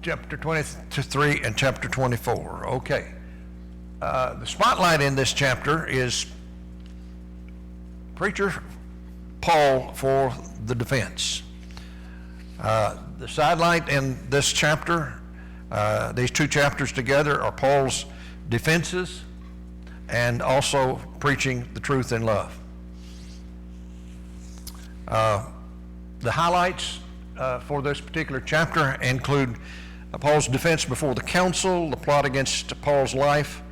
chapter 23 and chapter 24. Okay. The spotlight in this chapter is preacher Paul for the defense. The sidelight in this chapter, these two chapters together, are Paul's defenses and also preaching the truth in love. The highlights for this particular chapter include Paul's defense before the council, the plot against Paul's life.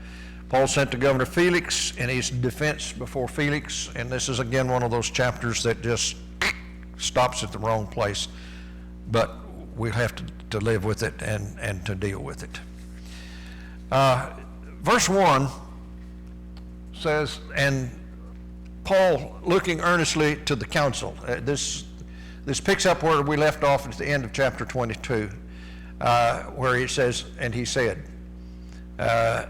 Paul sent to Governor Felix in his defense before Felix, and this is again one of those chapters that just stops at the wrong place, but we have to live with it and to deal with it. Verse 1 says, and Paul looking earnestly to the council. This picks up where we left off at the end of chapter 22, where he says, and he said, men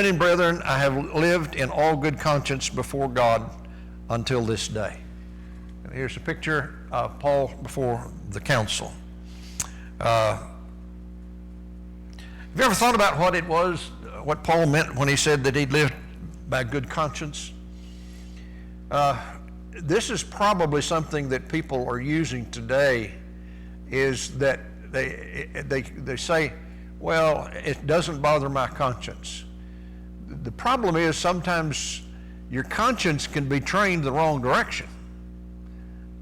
and brethren, I have lived in all good conscience before God until this day. And here's a picture of Paul before the council. Have you ever thought about what it was, what Paul meant when he said that he'd lived by good conscience? This is probably something that people are using today, is that they say, well, it doesn't bother my conscience. The problem is sometimes your conscience can be trained the wrong direction,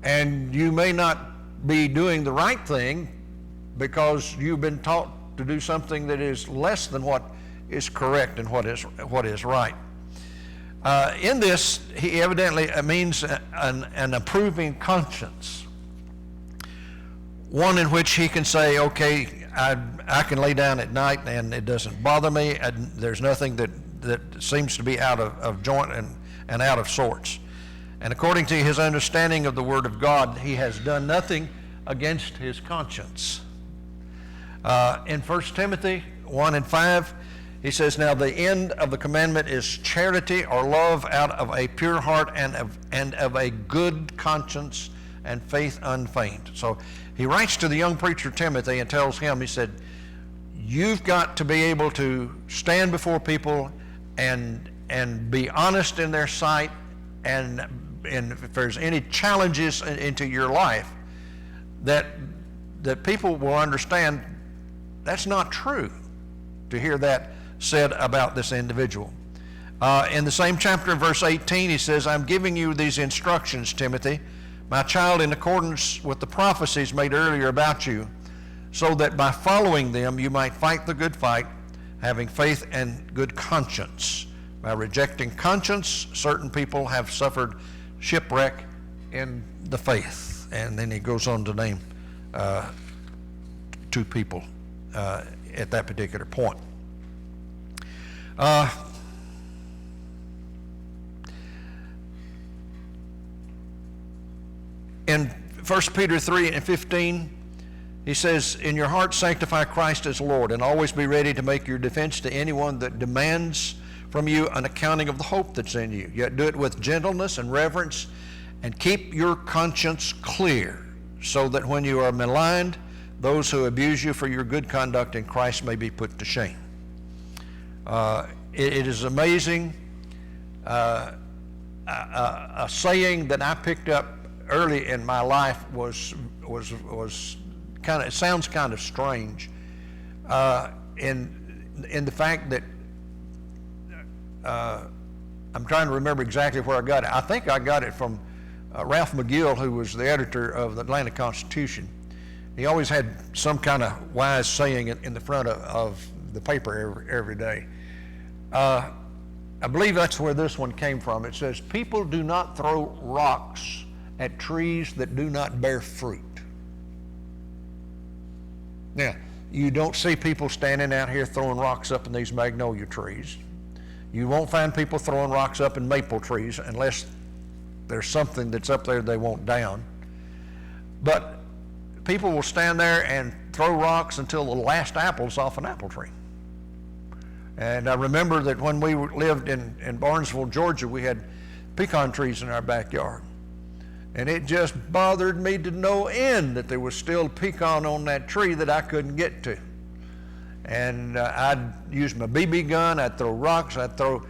and you may not be doing the right thing because you've been taught to do something that is less than what is correct and what is right. In this, he evidently means an approving conscience, one in which he can say, okay, I can lay down at night and it doesn't bother me. There's nothing that seems to be out of joint and out of sorts. And according to his understanding of the Word of God, he has done nothing against his conscience. In 1 Timothy 1 and 5, he says, now the end of the commandment is charity or love out of a pure heart and of a good conscience and faith unfeigned. So he writes to the young preacher Timothy and tells him, he said, you've got to be able to stand before people and be honest in their sight, and if there's any challenges into your life, that people will understand that's not true, to hear that said about this individual. In the same chapter, in verse 18, he says, I'm giving you these instructions, Timothy, my child, in accordance with the prophecies made earlier about you, so that by following them you might fight the good fight, having faith and good conscience. By rejecting conscience, certain people have suffered shipwreck in the faith. And then he goes on to name two people at that particular point. In 1 Peter 3 and 15, he says, in your heart sanctify Christ as Lord, and always be ready to make your defense to anyone that demands from you an accounting of the hope that's in you. Yet do it with gentleness and reverence, and keep your conscience clear, so that when you are maligned, those who abuse you for your good conduct in Christ may be put to shame. It is amazing. A saying that I picked up early in my life was kind of, it sounds kind of strange, in the fact that I'm trying to remember exactly where I got it. I think I got it from Ralph McGill, who was the editor of the Atlanta Constitution. He always had some kind of wise saying in the front of the paper every day. I believe that's where this one came from. It says, people do not throw rocks at trees that do not bear fruit. Now, you don't see people standing out here throwing rocks up in these magnolia trees. You won't find people throwing rocks up in maple trees unless there's something that's up there they want down. But people will stand there and throw rocks until the last apple's off an apple tree. And I remember that when we lived in Barnesville, Georgia, we had pecan trees in our backyard. And it just bothered me to no end that there was still a pecan on that tree that I couldn't get to. And I'd use my BB gun, I'd throw rocks, I'd throw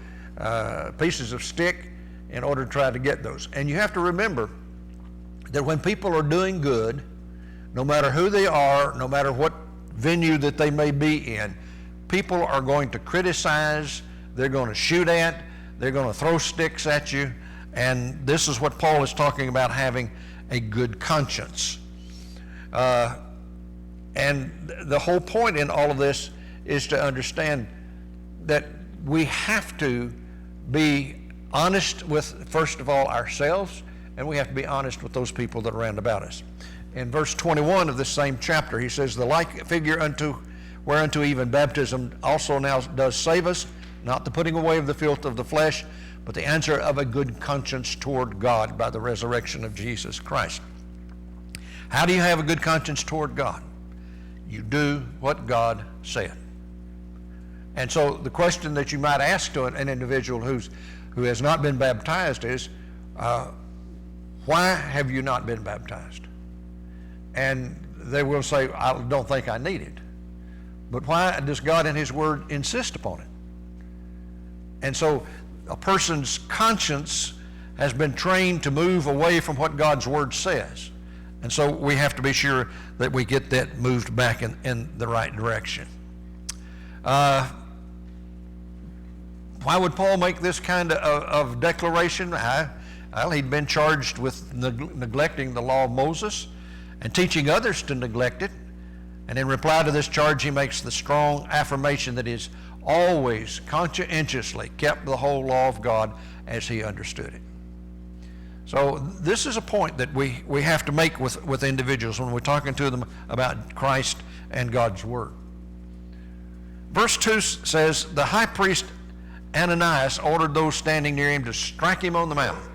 pieces of stick in order to try to get those. And you have to remember that when people are doing good, no matter who they are, no matter what venue that they may be in, people are going to criticize, they're going to shoot at, they're going to throw sticks at you. And this is what Paul is talking about, having a good conscience. And the whole point in all of this is to understand that we have to be honest with, first of all, ourselves, and we have to be honest with those people that are around about us. In verse 21 of this same chapter, he says, the like figure whereunto even baptism also now does save us, not the putting away of the filth of the flesh, but the answer of a good conscience toward God by the resurrection of Jesus Christ. How do you have a good conscience toward God? You do what God said. And so the question that you might ask to an individual who has not been baptized is, why have you not been baptized? And they will say, I don't think I need it. But why does God in his word insist upon it? And so a person's conscience has been trained to move away from what God's word says. And so we have to be sure that we get that moved back in the right direction. Why would Paul make this kind of declaration? Well, he'd been charged with neglecting the law of Moses and teaching others to neglect it. And in reply to this charge, he makes the strong affirmation that he's always conscientiously kept the whole law of God as he understood it. So this is a point that we have to make with individuals when we're talking to them about Christ and God's word. Verse 2 says, the high priest Ananias ordered those standing near him to strike him on the mouth.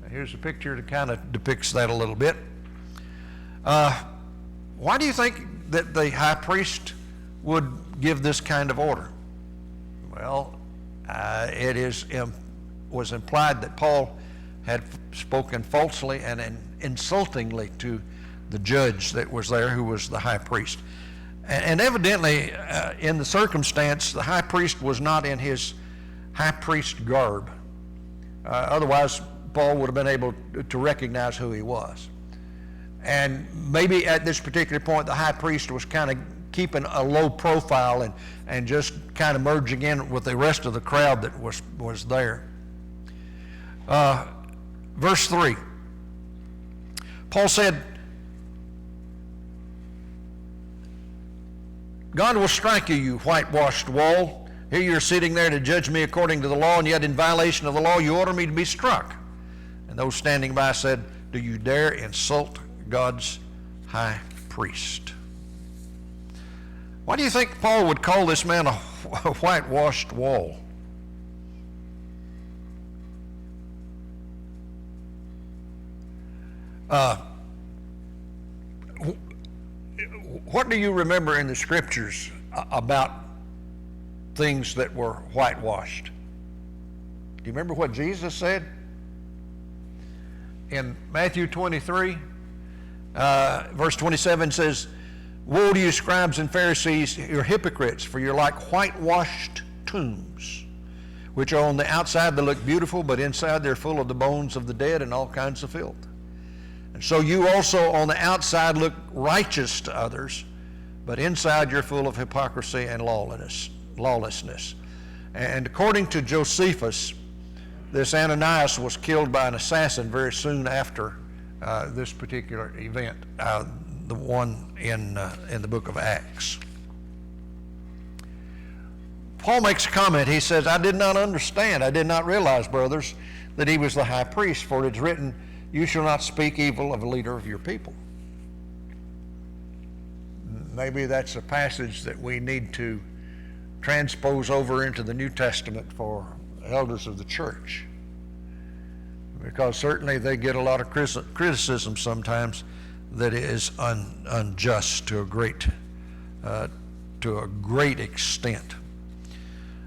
Now, here's a picture that kind of depicts that a little bit. Why do you think that the high priest would give this kind of order? Well, it was implied that Paul had spoken falsely and insultingly to the judge that was there, who was the high priest. And evidently, in the circumstance, the high priest was not in his high priest garb. Otherwise, Paul would have been able to recognize who he was. And maybe at this particular point, the high priest was kind of keeping a low profile and just kind of merging in with the rest of the crowd that was there. Verse 3, Paul said, God will strike you, you whitewashed wall. Here you're sitting there to judge me according to the law, and yet in violation of the law you order me to be struck. And those standing by said, do you dare insult God's high priest? Why do you think Paul would call this man a whitewashed wall? What do you remember in the scriptures about things that were whitewashed? Do you remember what Jesus said? In Matthew 23, verse 27 says, woe to you, scribes and Pharisees, you're hypocrites, for you're like whitewashed tombs, which are on the outside they look beautiful, but inside they're full of the bones of the dead and all kinds of filth. And so you also on the outside look righteous to others, but inside you're full of hypocrisy and lawlessness. And according to Josephus, this Ananias was killed by an assassin very soon after this particular event, the one in the book of Acts. Paul makes a comment. He says, I did not understand, I did not realize, brothers, that he was the high priest, for it is written, you shall not speak evil of a leader of your people. Maybe that's a passage that we need to transpose over into the New Testament for elders of the church, because certainly they get a lot of criticism sometimes that is unjust to a great extent.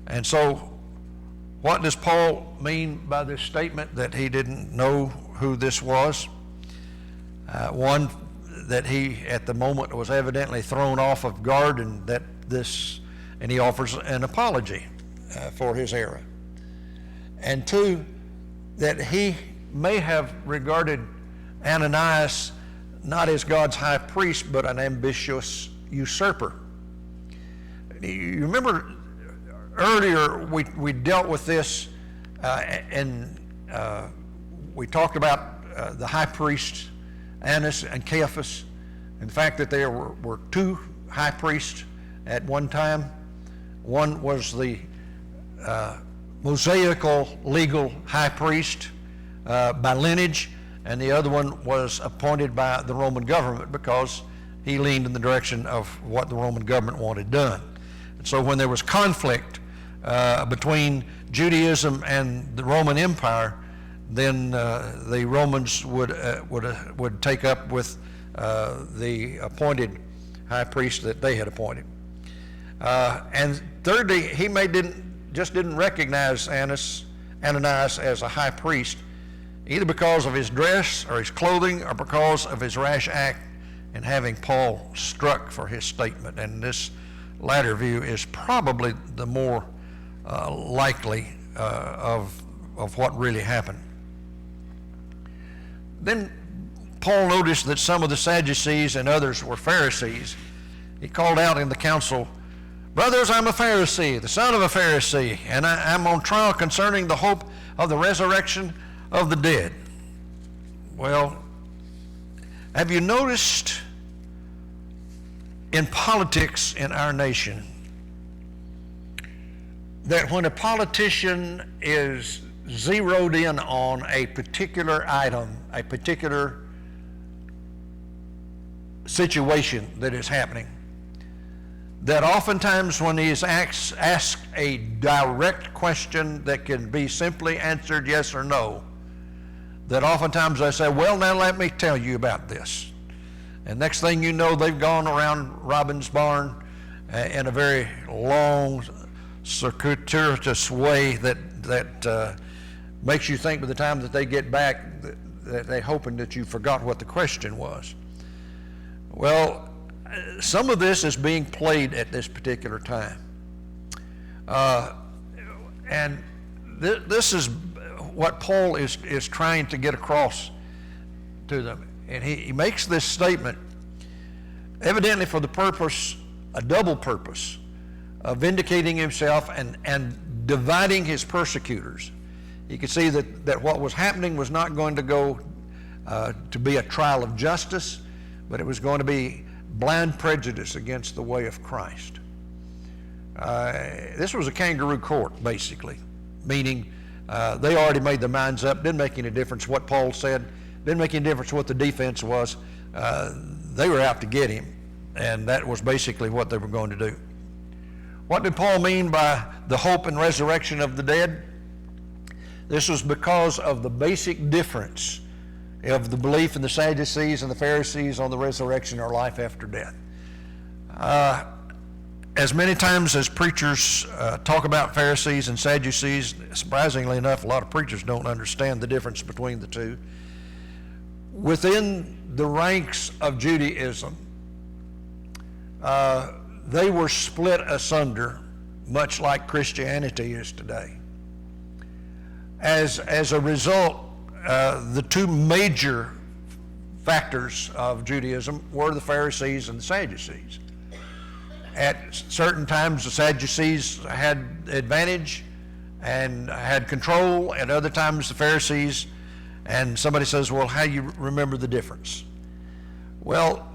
And so what does Paul mean by this statement that he didn't know who this was. One, that he at the moment was evidently thrown off of guard, and he offers an apology for his error. And two, that he may have regarded Ananias not as God's high priest, but an ambitious usurper. You remember earlier we dealt with this, and we talked about the high priests, Annas and Caiaphas, and the fact that there were two high priests at one time. One was the Mosaical legal high priest by lineage, and the other one was appointed by the Roman government because he leaned in the direction of what the Roman government wanted done. And so when there was conflict between Judaism and the Roman Empire, then the Romans would take up with the appointed high priest that they had appointed. And thirdly, he didn't recognize Ananias as a high priest, either because of his dress or his clothing or because of his rash act in having Paul struck for his statement. And this latter view is probably the more likely of what really happened. Then Paul noticed that some of the Sadducees and others were Pharisees. He called out in the council, "Brothers, I'm a Pharisee, the son of a Pharisee, and I'm on trial concerning the hope of the resurrection of the dead." Well, have you noticed in politics in our nation that when a politician is zeroed in on a particular item, a particular situation that is happening, that oftentimes when he is asked a direct question that can be simply answered yes or no, that oftentimes they say, "Well, now let me tell you about this." And next thing you know, they've gone around Robin's barn in a very long, circuitous way that makes you think by the time that they get back that they're hoping that you forgot what the question was. Well, some of this is being played at this particular time. And this is what Paul is trying to get across to them. And he makes this statement evidently for the purpose, a double purpose, of vindicating himself and dividing his persecutors. You could see that what was happening was not going to go to be a trial of justice, but it was going to be blind prejudice against the way of Christ. This was a kangaroo court, basically, meaning they already made their minds up. Didn't make any difference what Paul said. Didn't make any difference what the defense was. They were out to get him, and that was basically what they were going to do. What did Paul mean by the hope and resurrection of the dead? This was because of the basic difference of the belief in the Sadducees and the Pharisees on the resurrection or life after death. As many times as preachers talk about Pharisees and Sadducees, surprisingly enough, a lot of preachers don't understand the difference between the two. Within the ranks of Judaism, they were split asunder, much like Christianity is today. As a result, the two major factors of Judaism were the Pharisees and the Sadducees. At certain times, the Sadducees had advantage and had control. At other times, the Pharisees. And somebody says, "Well, how do you remember the difference?" Well,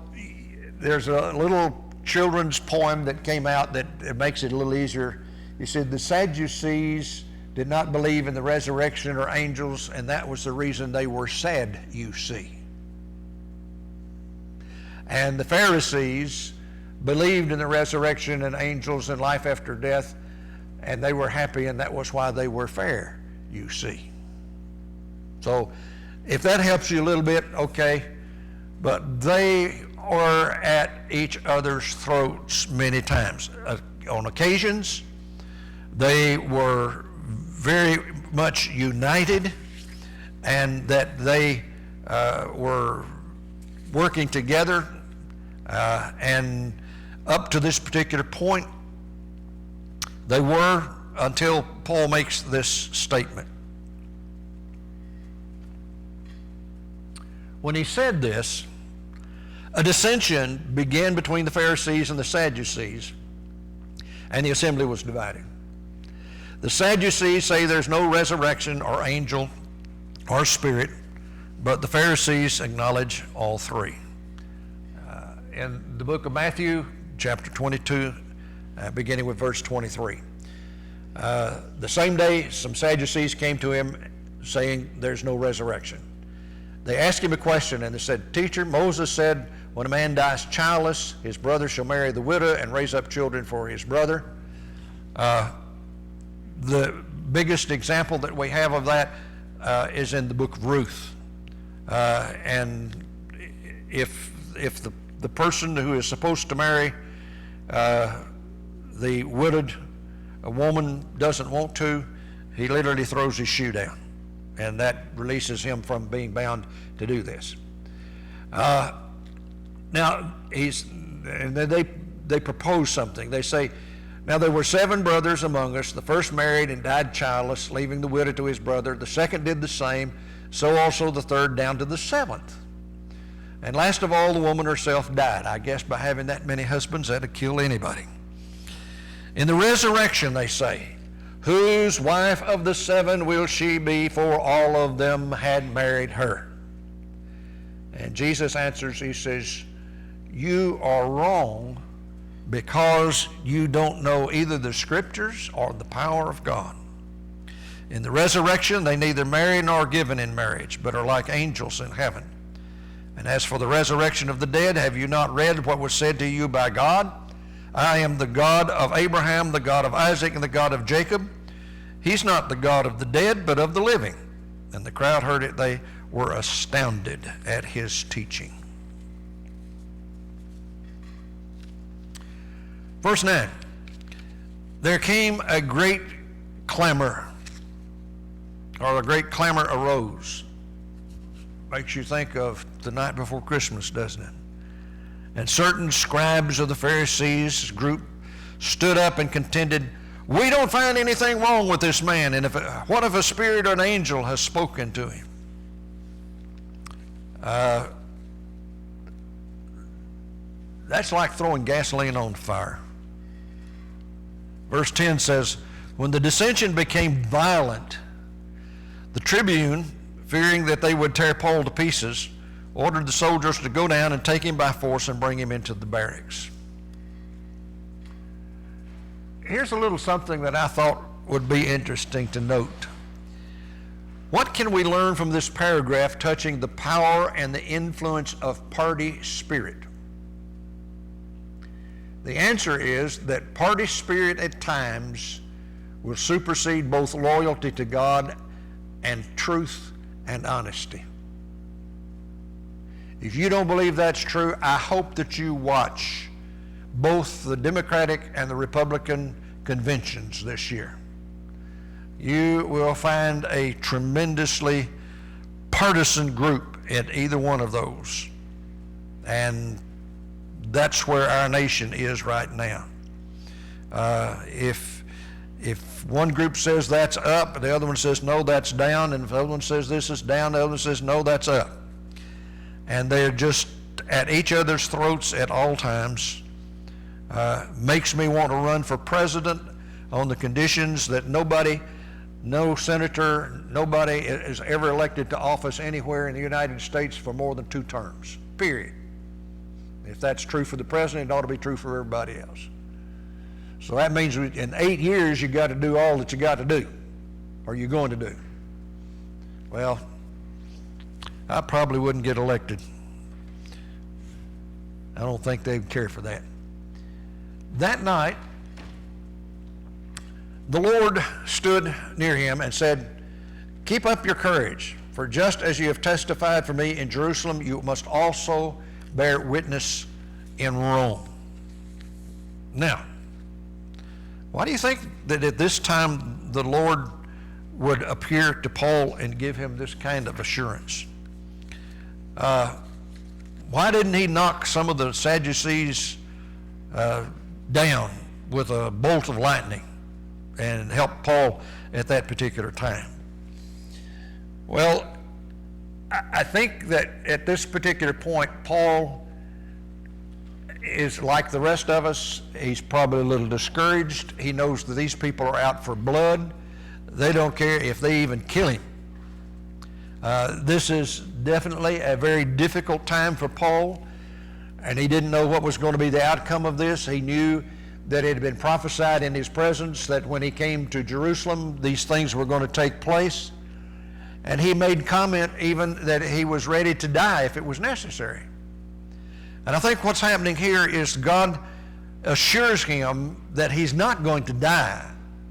there's a little children's poem that came out that it makes it a little easier. He said, "The Sadducees did not believe in the resurrection or angels, and that was the reason they were sad, you see. And the Pharisees believed in the resurrection and angels and life after death, and they were happy, and that was why they were fair, you see." So if that helps you a little bit, okay. But they are at each other's throats many times. On occasions, they were very much united, and that they were working together, and up to this particular point, they were, until Paul makes this statement. When he said this, a dissension began between the Pharisees and the Sadducees, and the assembly was divided. The Sadducees say there's no resurrection or angel or spirit, but the Pharisees acknowledge all three. In the book of Matthew, chapter 22, beginning with verse 23. The same day, some Sadducees came to him saying there's no resurrection. They asked him a question, and they said, "Teacher, Moses said, when a man dies childless, his brother shall marry the widow and raise up children for his brother." The biggest example that we have of that is in the book of Ruth. And if the person who is supposed to marry the widowed woman doesn't want to, he literally throws his shoe down, and that releases him from being bound to do this. Now, they propose something. They say, "Now there were 7 brothers among us. The first married and died childless, leaving the widow to his brother. The second did the same, so also the third, down to the 7th. And last of all, the woman herself died." I guess by having that many husbands, that'd kill anybody. "In the resurrection," they say, "whose wife of the 7 will she be, for all of them had married her?" And Jesus answers, he says, "You are wrong because you don't know either the scriptures or the power of God. In the resurrection, they neither marry nor are given in marriage, but are like angels in heaven. And as for the resurrection of the dead, have you not read what was said to you by God? I am the God of Abraham, the God of Isaac, and the God of Jacob. He's not the God of the dead, but of the living." And the crowd heard it. They were astounded at his teaching. Verse 9, "There came a great clamor," or a great clamor arose. Makes you think of the night before Christmas, doesn't it? "And certain scribes of the Pharisees group stood up and contended, 'We don't find anything wrong with this man, and what if a spirit or an angel has spoken to him?'" That's like throwing gasoline on fire. Verse 10 says, "When the dissension became violent, the tribune, fearing that they would tear Paul to pieces, ordered the soldiers to go down and take him by force and bring him into the barracks." Here's a little something that I thought would be interesting to note. What can we learn from this paragraph touching the power and the influence of party spirit? The answer is that party spirit at times will supersede both loyalty to God and truth and honesty. If you don't believe that's true, I hope that you watch both the Democratic and the Republican conventions this year. You will find a tremendously partisan group at either one of those. And that's where our nation is right now. If one group says that's up, the other one says no, that's down, and if the other one says this is down, the other one says no, that's up. And they're just at each other's throats at all times. Makes me want to run for president on the conditions that no senator, nobody is ever elected to office anywhere in the United States for more than 2 terms, period. If that's true for the president, it ought to be true for everybody else. So that means in 8 years, you got to do all that you got to do, or you're going to do. Well, I probably wouldn't get elected. I don't think they'd care for that. That night, the Lord stood near him and said, "Keep up your courage, for just as you have testified for me in Jerusalem, you must also bear witness in Rome." Now, why do you think that at this time the Lord would appear to Paul and give him this kind of assurance. Why didn't he knock some of the Sadducees down with a bolt of lightning and help Paul at that particular time? Well, I think that at this particular point, Paul is like the rest of us. He's probably a little discouraged. He knows that these people are out for blood. They don't care if they even kill him. This is definitely a very difficult time for Paul, and he didn't know what was going to be the outcome of this. He knew that it had been prophesied in his presence that when he came to Jerusalem, these things were going to take place. And he made comment even that he was ready to die if it was necessary. And I think what's happening here is God assures him that he's not going to die,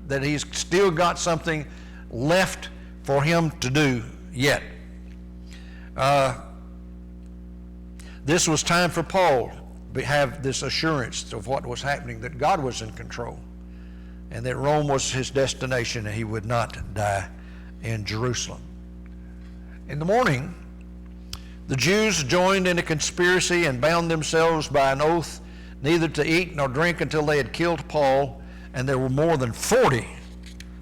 that he's still got something left for him to do yet. This was time for Paul to have this assurance of what was happening, that God was in control, and that Rome was his destination, and he would not die in Jerusalem. In the morning, the Jews joined in a conspiracy and bound themselves by an oath neither to eat nor drink until they had killed Paul, and there were more than 40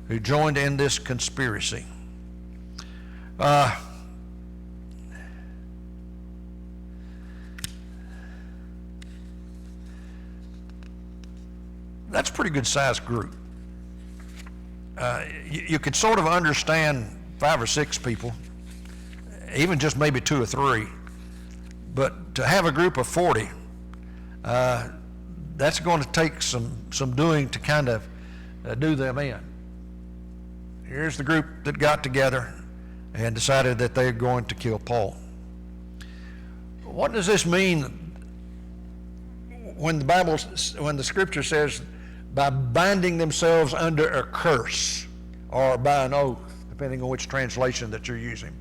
who joined in this conspiracy. That's a pretty good sized group. You could sort of understand 5 or 6 people, even just maybe 2 or 3, but to have a group of 40, that's going to take some doing to kind of do them in. Here's the group that got together and decided that they're going to kill Paul. What does this mean when the scripture says by binding themselves under a curse or by an oath, depending on which translation that you're using?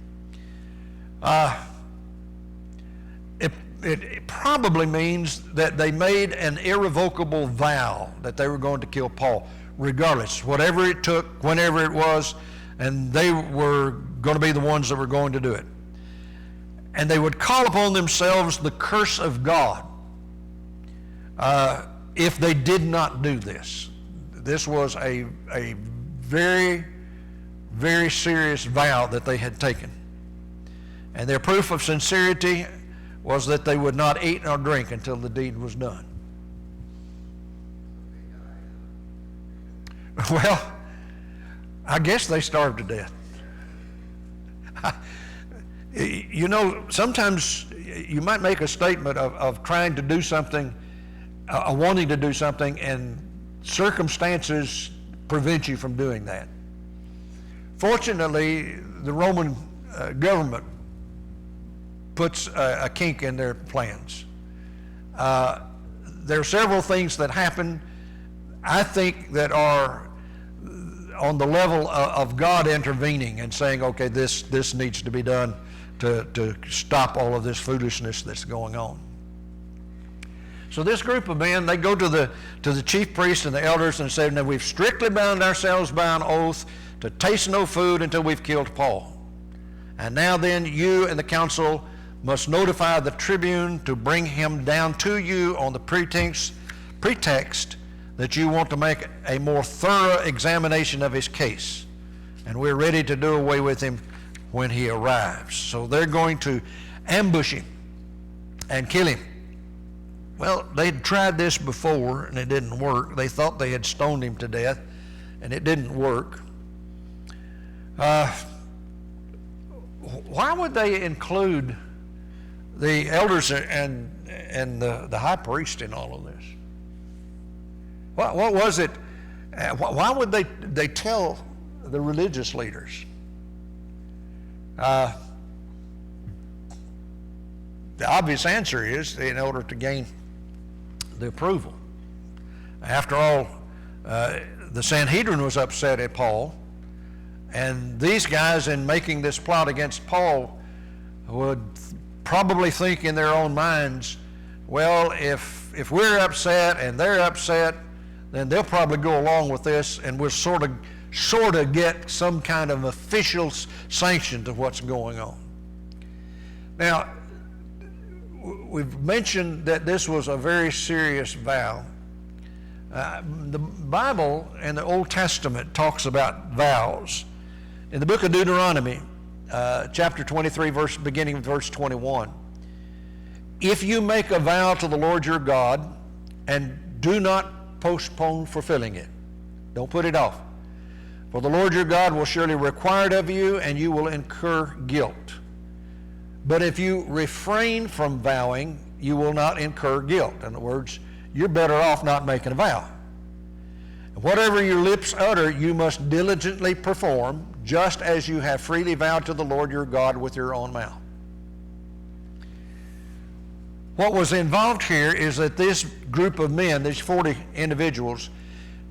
It probably means that they made an irrevocable vow that they were going to kill Paul, regardless, whatever it took, whenever it was, and they were going to be the ones that were going to do it. And they would call upon themselves the curse of God if they did not do this. This was a very, very serious vow that they had taken. And their proof of sincerity was that they would not eat nor drink until the deed was done. Well, I guess they starved to death. You know, sometimes you might make a statement of trying to do something, wanting to do something, and circumstances prevent you from doing that. Fortunately, the Roman government puts a kink in their plans. There are several things that happen, I think, that are on the level of God intervening and saying, okay, this needs to be done to stop all of this foolishness that's going on. So this group of men, they go to the chief priests and the elders and say, now we've strictly bound ourselves by an oath to taste no food until we've killed Paul. And now then, you and the council must notify the tribune to bring him down to you on the pretext that you want to make a more thorough examination of his case. And we're ready to do away with him when he arrives. So they're going to ambush him and kill him. Well, they'd tried this before and it didn't work. They thought they had stoned him to death and it didn't work. Why would they include the elders and the high priest in all of this? What was it? Why would they tell the religious leaders? The obvious answer is in order to gain the approval. After all, the Sanhedrin was upset at Paul, and these guys, in making this plot against Paul, would probably think in their own minds, well, if we're upset and they're upset, then they'll probably go along with this, and we'll sort of sort of get some kind of official sanction to what's going on. Now, we've mentioned that this was a very serious vow. The Bible and the Old Testament talks about vows. In the book of Deuteronomy, chapter 23, beginning with verse 21, if you make a vow to the Lord your God and do not postpone fulfilling it, don't put it off, for the Lord your God will surely require it of you, and you will incur guilt. But if you refrain from vowing, you will not incur guilt. In other words, you're better off not making a vow. Whatever your lips utter, you must diligently perform, just as you have freely vowed to the Lord your God with your own mouth. What was involved here is that this group of men, these 40 individuals,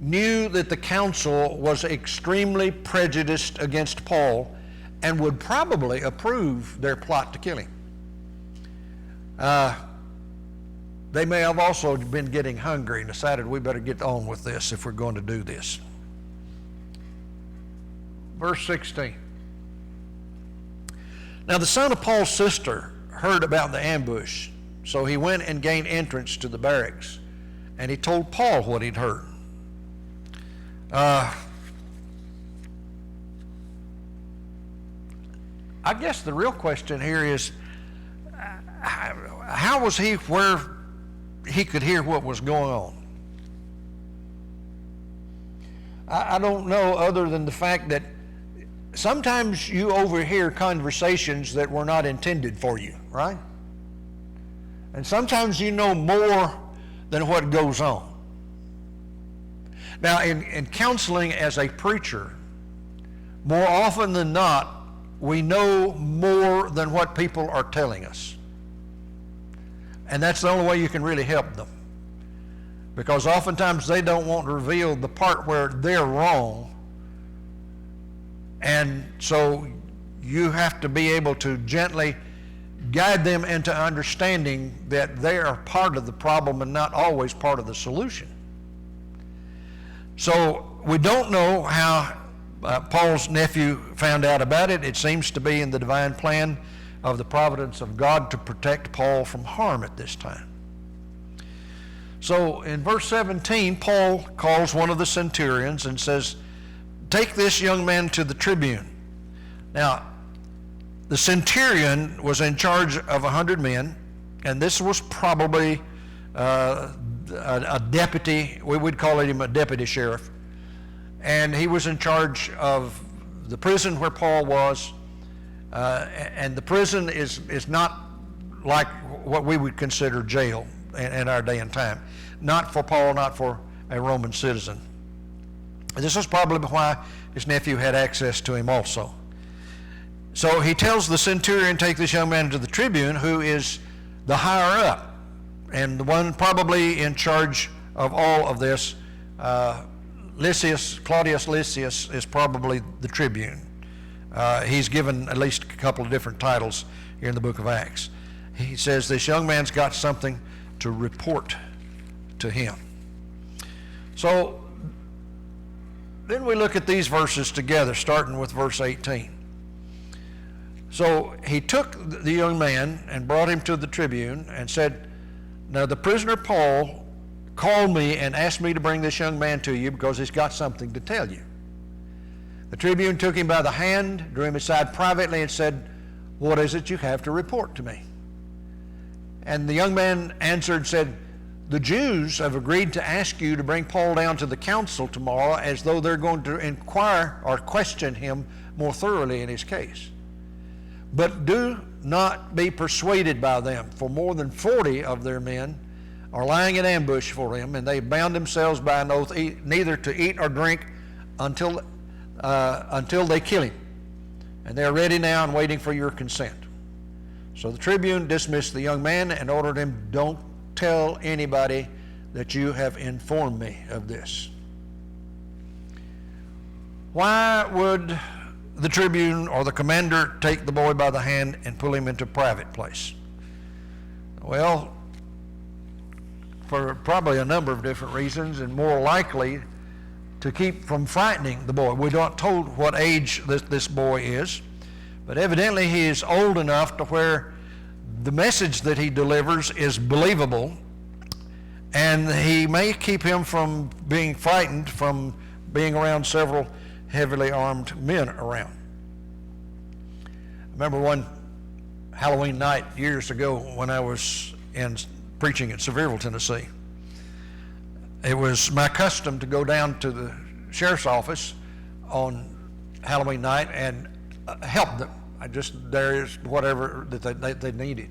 knew that the council was extremely prejudiced against Paul and would probably approve their plot to kill him. They may have also been getting hungry and decided we better get on with this if we're going to do this. Verse 16. Now the son of Paul's sister heard about the ambush, so he went and gained entrance to the barracks, and he told Paul what he'd heard. I guess the real question here is, how was he where he could hear what was going on? I don't know, other than the fact that sometimes you overhear conversations that were not intended for you, right? And sometimes you know more than what goes on. Now, in counseling as a preacher, more often than not, we know more than what people are telling us. And that's the only way you can really help them. Because oftentimes they don't want to reveal the part where they're wrong. And so you have to be able to gently guide them into understanding that they are part of the problem and not always part of the solution. So we don't know how Paul's nephew found out about it. It seems to be in the divine plan of the providence of God to protect Paul from harm at this time. So in verse 17, Paul calls one of the centurions and says, take this young man to the tribune. Now, the centurion was in charge of 100 men, and this was probably a deputy. We would call him a deputy sheriff. And he was in charge of the prison where Paul was. And the prison is not like what we would consider jail in our day and time. Not for Paul, not for a Roman citizen. This is probably why his nephew had access to him also. So he tells the centurion, take this young man to the tribune, who is the higher up and the one probably in charge of all of this. Claudius Lysias is probably the tribune. He's given at least a couple of different titles here in the book of Acts. He says this young man's got something to report to him. So then we look at these verses together, starting with verse 18. So he took the young man and brought him to the tribune and said, now the prisoner Paul called me and asked me to bring this young man to you because he's got something to tell you. The tribune took him by the hand, drew him aside privately, and said, what is it you have to report to me? And the young man answered and said, the Jews have agreed to ask you to bring Paul down to the council tomorrow as though they're going to inquire or question him more thoroughly in his case. But do not be persuaded by them, for more than 40 of their men are lying in ambush for him, and they bound themselves by an oath neither to eat or drink until they kill him. And they are ready now and waiting for your consent. So the tribune dismissed the young man and ordered him, don't tell anybody that you have informed me of this. Why would the tribune or the commander take the boy by the hand and pull him into a private place? Well, for probably a number of different reasons, and more likely to keep from frightening the boy. We're not told what age this boy is, but evidently he is old enough to where the message that he delivers is believable, and he may keep him from being frightened from being around several heavily armed men around. I remember one Halloween night years ago when I was preaching in Sevierville, Tennessee. It was my custom to go down to the sheriff's office on Halloween night and help them. There is whatever that they needed.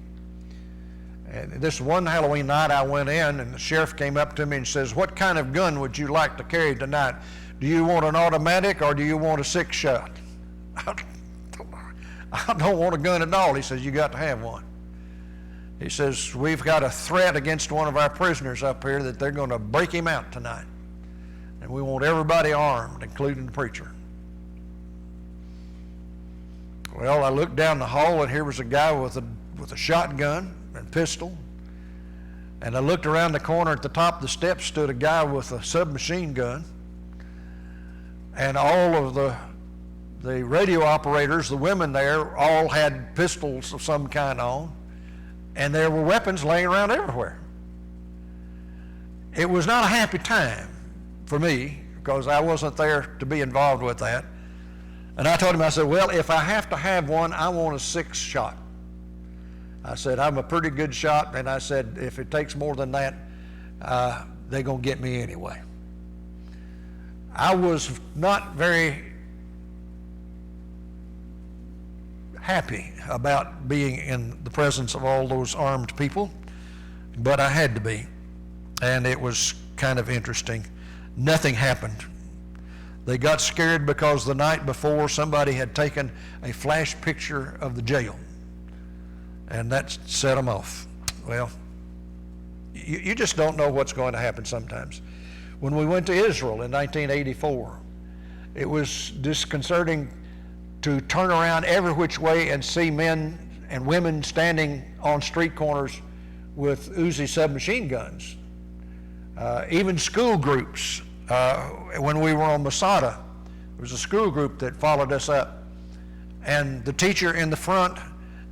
And this one Halloween night I went in, and the sheriff came up to me and says, "What kind of gun would you like to carry tonight? Do you want an automatic or do you want a 6-shot? I don't want a gun at all." He says, "You got to have one." He says, "We've got a threat against one of our prisoners up here that they're going to break him out tonight. And we want everybody armed, including the preacher." Well, I looked down the hall, and here was a guy with a shotgun and pistol. And I looked around the corner. At the top of the steps stood a guy with a submachine gun. And all of the radio operators, the women there, all had pistols of some kind on. And there were weapons laying around everywhere. It was not a happy time for me, because I wasn't there to be involved with that. And I told him, I said, "Well, if I have to have one, I want a 6-shot. I said, "I'm a pretty good shot," and I said, "If it takes more than that, they're going to get me anyway." I was not very happy about being in the presence of all those armed people, but I had to be, and it was kind of interesting. Nothing happened. They got scared because the night before somebody had taken a flash picture of the jail, and that set them off. Well, you just don't know what's going to happen sometimes. When we went to Israel in 1984, it was disconcerting to turn around every which way and see men and women standing on street corners with Uzi submachine guns. Even school groups. When we were on Masada, there was a school group that followed us up, and the teacher in the front,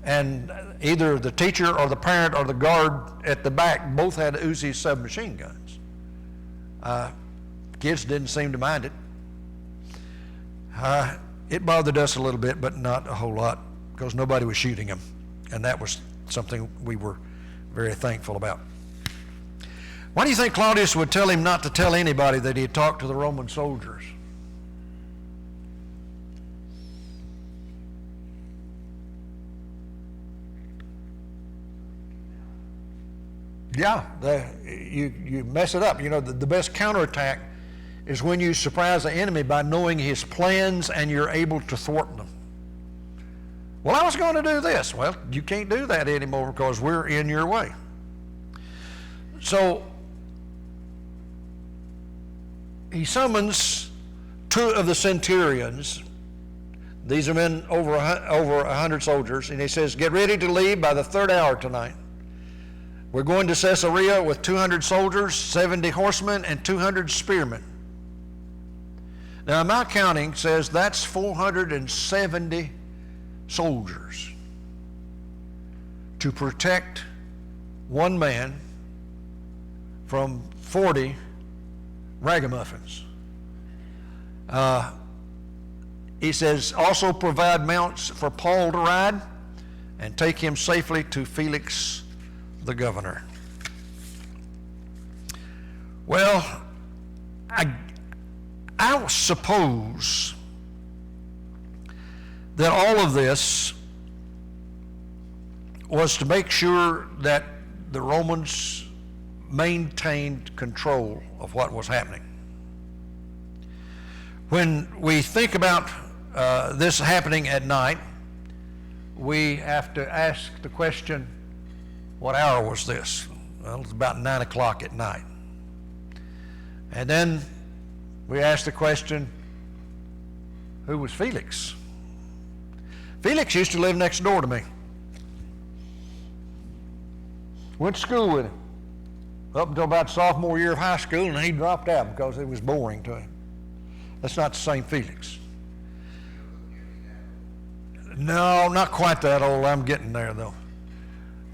and either the teacher or the parent or the guard at the back both had Uzi submachine guns. Kids didn't seem to mind it. It bothered us a little bit, but not a whole lot, because nobody was shooting them, and that was something we were very thankful about. Why do you think Claudius would tell him not to tell anybody that he had talked to the Roman soldiers? Yeah, you mess it up. You know, the best counterattack is when you surprise the enemy by knowing his plans and you're able to thwart them. Well, I was going to do this. Well, you can't do that anymore because we're in your way. So he summons 2 of the centurions. These are men over 100 soldiers, and he says, "Get ready to leave by the 3rd hour tonight. We're going to Caesarea with 200 soldiers, 70 horsemen, and 200 spearmen." Now, my counting says that's 470 soldiers to protect one man from 40 ragamuffins. He says, "Also provide mounts for Paul to ride and take him safely to Felix the governor." Well, I suppose that all of this was to make sure that the Romans maintained control of what was happening. When we think about this happening at night, we have to ask the question, what hour was this? Well, it's about 9 o'clock at night. And then we ask the question, who was Felix? Felix used to live next door to me. Went to school with him up until about sophomore year of high school, and he dropped out because it was boring to him. That's not the same Felix. No, not quite that old. I'm getting there, though.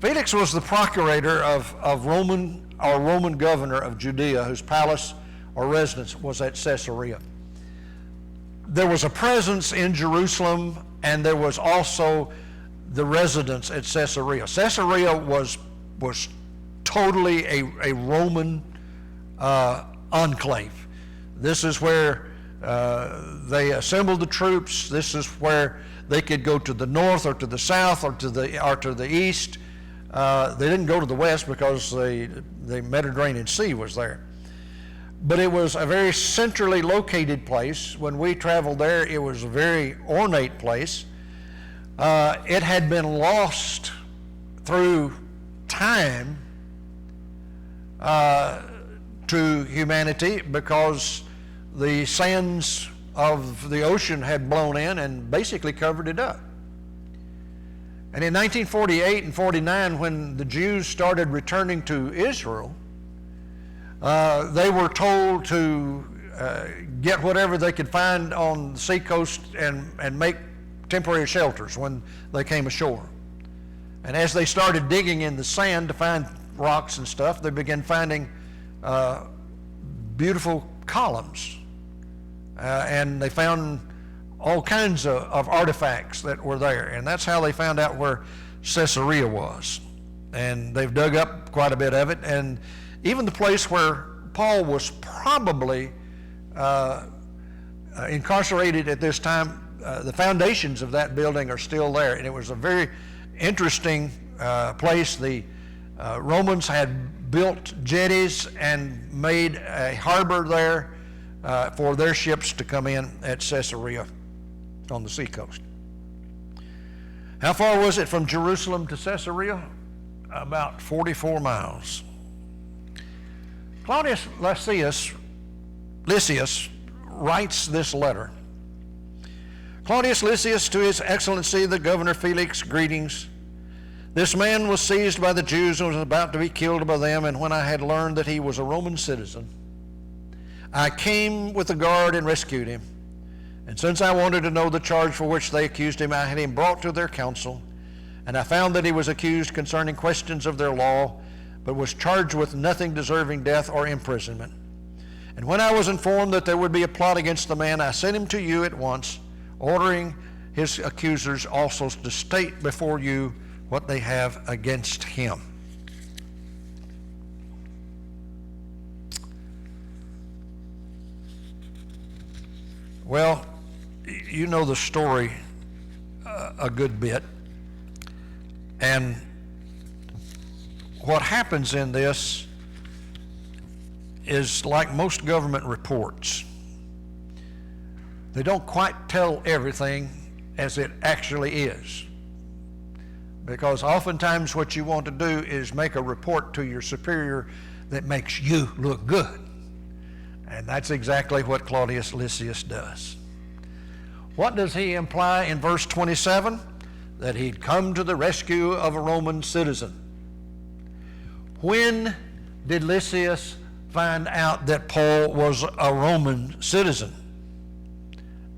Felix was the procurator of Roman governor of Judea, whose palace or residence was at Caesarea. There was a presence in Jerusalem, and there was also the residence at Caesarea. Caesarea was totally a Roman enclave. This is where they assembled the troops. This is where they could go to the north or to the south or to the east. They didn't go to the west because the Mediterranean Sea was there. But it was a very centrally located place. When we traveled there, it was a very ornate place. It had been lost through time to humanity because the sands of the ocean had blown in and basically covered it up. And in 1948 and 49, when the Jews started returning to Israel, they were told to get whatever they could find on the seacoast and make temporary shelters when they came ashore. And as they started digging in the sand to find rocks and stuff, they began finding beautiful columns. And they found all kinds of artifacts that were there. And that's how they found out where Caesarea was. And they've dug up quite a bit of it. And even the place where Paul was probably incarcerated at this time, the foundations of that building are still there. And it was a very interesting place. The Romans had built jetties and made a harbor there for their ships to come in at Caesarea on the seacoast. How far was it from Jerusalem to Caesarea? About 44 miles. Claudius Lysias writes this letter. Claudius Lysias, to His Excellency the Governor Felix, greetings. This man was seized by the Jews and was about to be killed by them, and when I had learned that he was a Roman citizen, I came with the guard and rescued him. And since I wanted to know the charge for which they accused him, I had him brought to their council, and I found that he was accused concerning questions of their law, but was charged with nothing deserving death or imprisonment. And when I was informed that there would be a plot against the man, I sent him to you at once, ordering his accusers also to state before you what they have against him. Well, you know the story a good bit. And what happens in this is like most government reports. They don't quite tell everything as it actually is. Because oftentimes what you want to do is make a report to your superior that makes you look good. And that's exactly what Claudius Lysias does. What does he imply in verse 27? That he'd come to the rescue of a Roman citizen. When did Lysias find out that Paul was a Roman citizen?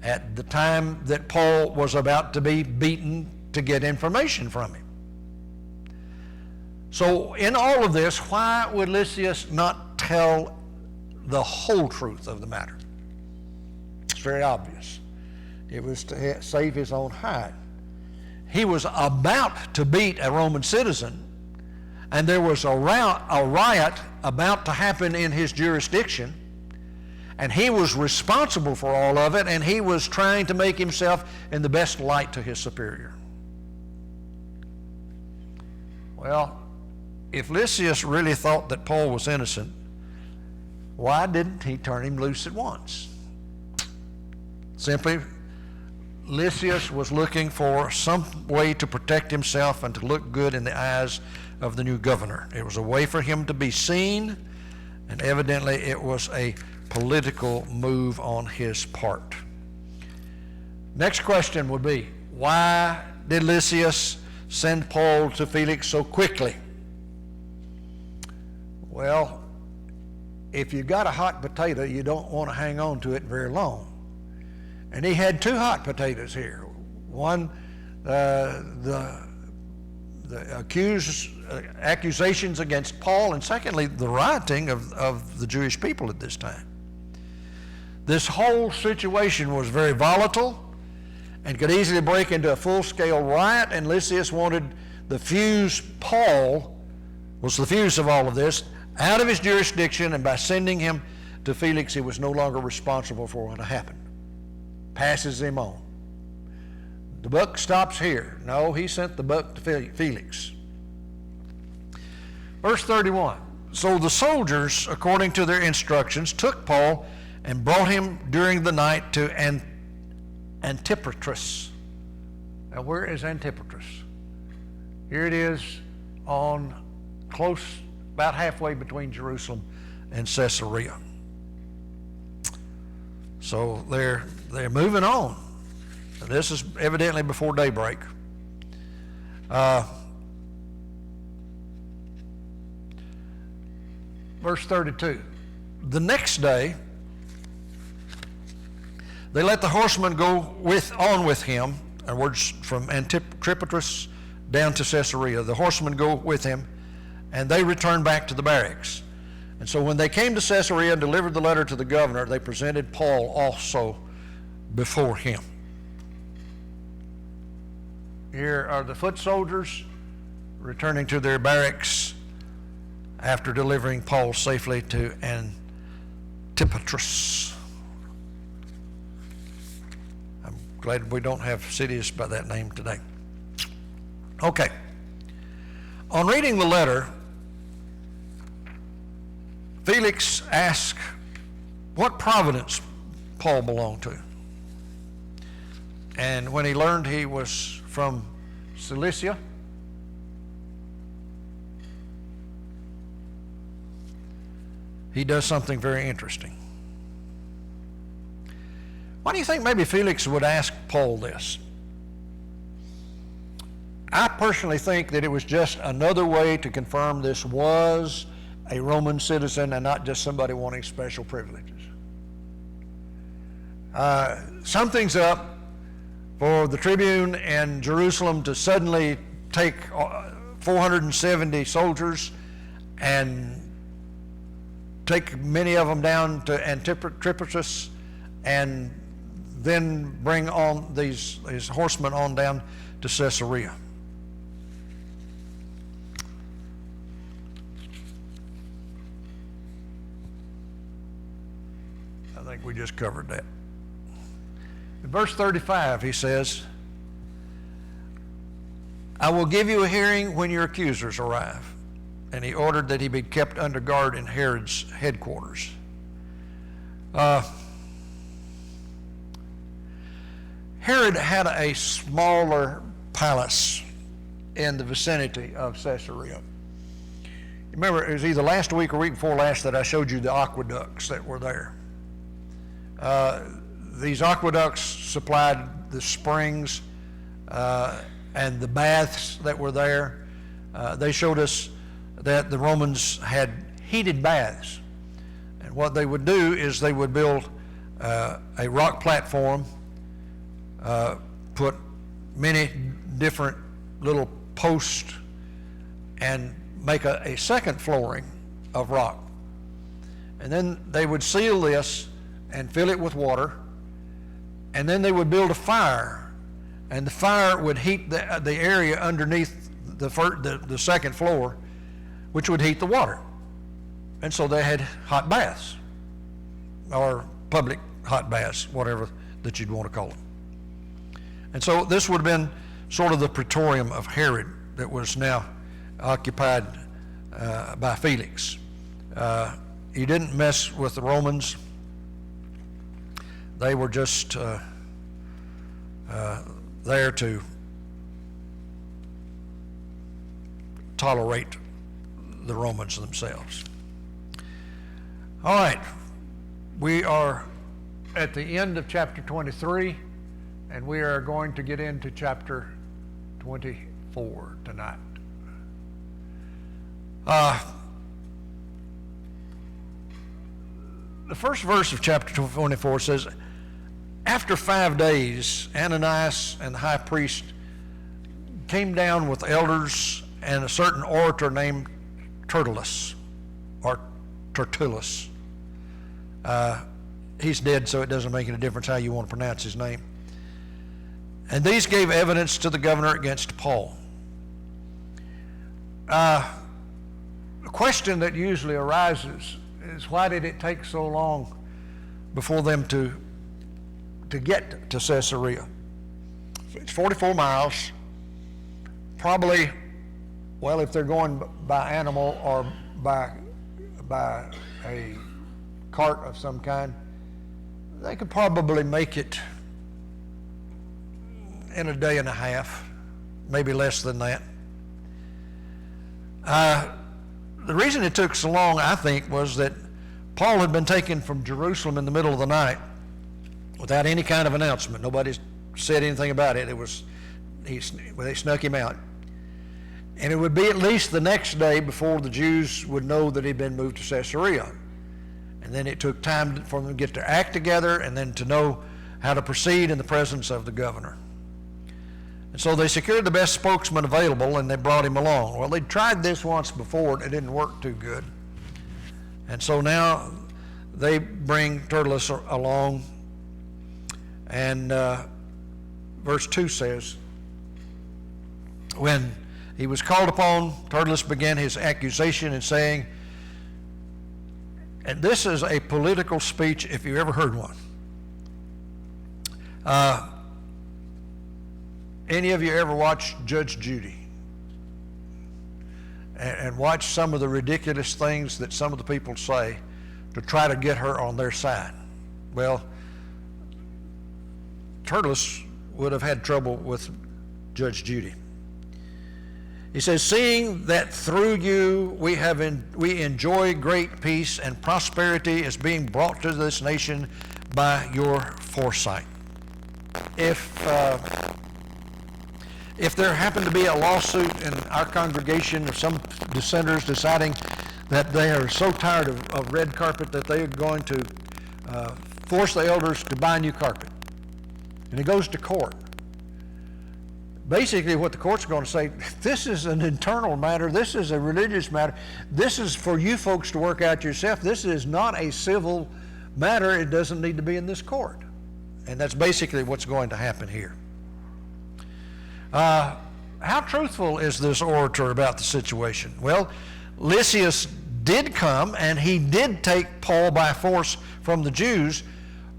At the time that Paul was about to be beaten to get information from him. So in all of this, why would Lysias not tell the whole truth of the matter? It's very obvious. It was to save his own hide. He was about to beat a Roman citizen, and there was a riot about to happen in his jurisdiction, and he was responsible for all of it, and he was trying to make himself in the best light to his superior. Well, if Lysias really thought that Paul was innocent, why didn't he turn him loose at once? Simply, Lysias was looking for some way to protect himself and to look good in the eyes of the new governor. It was a way for him to be seen, and evidently it was a political move on his part. Next question would be, why did Lysias send Paul to Felix so quickly? Well, if you've got a hot potato, you don't want to hang on to it very long. And he had two hot potatoes here. One, the accusations against Paul, and secondly, the rioting of the Jewish people at this time. This whole situation was very volatile and could easily break into a full-scale riot, and Lysias wanted the fuse, Paul was the fuse of all of this, out of his jurisdiction, and by sending him to Felix, he was no longer responsible for what happened. Passes him on. The buck stops here. No, he sent the buck to Felix. Verse 31. So the soldiers, according to their instructions, took Paul and brought him during the night to Antipatris. Now, where is Antipatris? Here it is on close, about halfway between Jerusalem and Caesarea. So they're moving on. This is evidently before daybreak. Verse 32. The next day, they let the horsemen go on with him. In other words, from Antipatris down to Caesarea. The horsemen go with him, and they return back to the barracks. And so when they came to Caesarea and delivered the letter to the governor, they presented Paul also before him. Here are the foot soldiers returning to their barracks after delivering Paul safely to Antipatris. I'm glad we don't have cities by that name today. Okay. On reading the letter, Felix asked what province Paul belonged to. And when he learned he was from Cilicia, he does something very interesting. Why do you think maybe Felix would ask Paul this? I personally think that it was just another way to confirm this was a Roman citizen and not just somebody wanting special privileges. Something's up for the tribune in Jerusalem to suddenly take 470 soldiers and take many of them down to Antipatris and then bring on these horsemen on down to Caesarea. I think we just covered that. In verse 35, he says, I will give you a hearing when your accusers arrive. And he ordered that he be kept under guard in Herod's headquarters. Herod had a smaller palace in the vicinity of Caesarea. Remember, it was either last week or week before last that I showed you the aqueducts that were there. These aqueducts supplied the springs and the baths that were there. They showed us that the Romans had heated baths. And what they would do is they would build a rock platform, put many different little posts, and make a second flooring of rock. And then they would seal this and fill it with water, and then they would build a fire, and the fire would heat the area underneath the second floor, which would heat the water. And so they had hot baths, or public hot baths, whatever that you'd want to call them. And so this would have been sort of the praetorium of Herod that was now occupied by Felix. He didn't mess with the Romans. They were just there to tolerate the Romans themselves. All right, we are at the end of chapter 23, and we are going to get into chapter 24 tonight. The first verse of chapter 24 says, After 5 days, Ananias and the high priest came down with elders and a certain orator named Tertullus, or Tertullus. He's dead, so it doesn't make any difference how you want to pronounce his name. And these gave evidence to the governor against Paul. A question that usually arises is, why did it take so long before them to get to Caesarea? It's 44 miles. Probably, well, if they're going by animal or by a cart of some kind, they could probably make it in a day and a half, maybe less than that. The reason it took so long, I think, was that Paul had been taken from Jerusalem in the middle of the night without any kind of announcement. Nobody said anything about it. They snuck him out. And it would be at least the next day before the Jews would know that he'd been moved to Caesarea. And then it took time for them to get their act together and then to know how to proceed in the presence of the governor. And so they secured the best spokesman available and they brought him along. Well, they'd tried this once before and it didn't work too good. And so now they bring Tertullus along, and verse 2 says, when he was called upon, Tertullus began his accusation in saying, and this is a political speech if you ever heard one. Any of you ever watched Judge Judy and watch some of the ridiculous things that some of the people say to try to get her on their side? Well, Tertullus would have had trouble with Judge Judy. He says, seeing that through you we enjoy great peace and prosperity is being brought to this nation by your foresight. If there happened to be a lawsuit in our congregation of some dissenters deciding that they are so tired of red carpet that they are going to force the elders to buy new carpet, and it goes to court, basically what the court's going to say, this is an internal matter, this is a religious matter, this is for you folks to work out yourself, this is not a civil matter, it doesn't need to be in this court. And that's basically what's going to happen here. How truthful is this orator about the situation? Well, Lysias did come and he did take Paul by force from the Jews,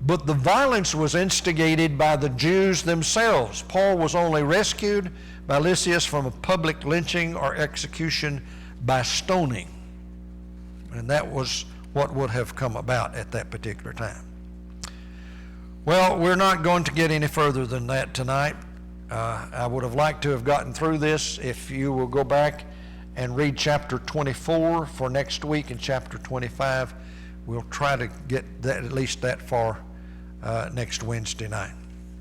but the violence was instigated by the Jews themselves. Paul was only rescued by Lysias from a public lynching or execution by stoning. And that was what would have come about at that particular time. Well, we're not going to get any further than that tonight. I would have liked to have gotten through this. If you will go back and read chapter 24 for next week and chapter 25, we'll try to get that, at least that far next Wednesday night.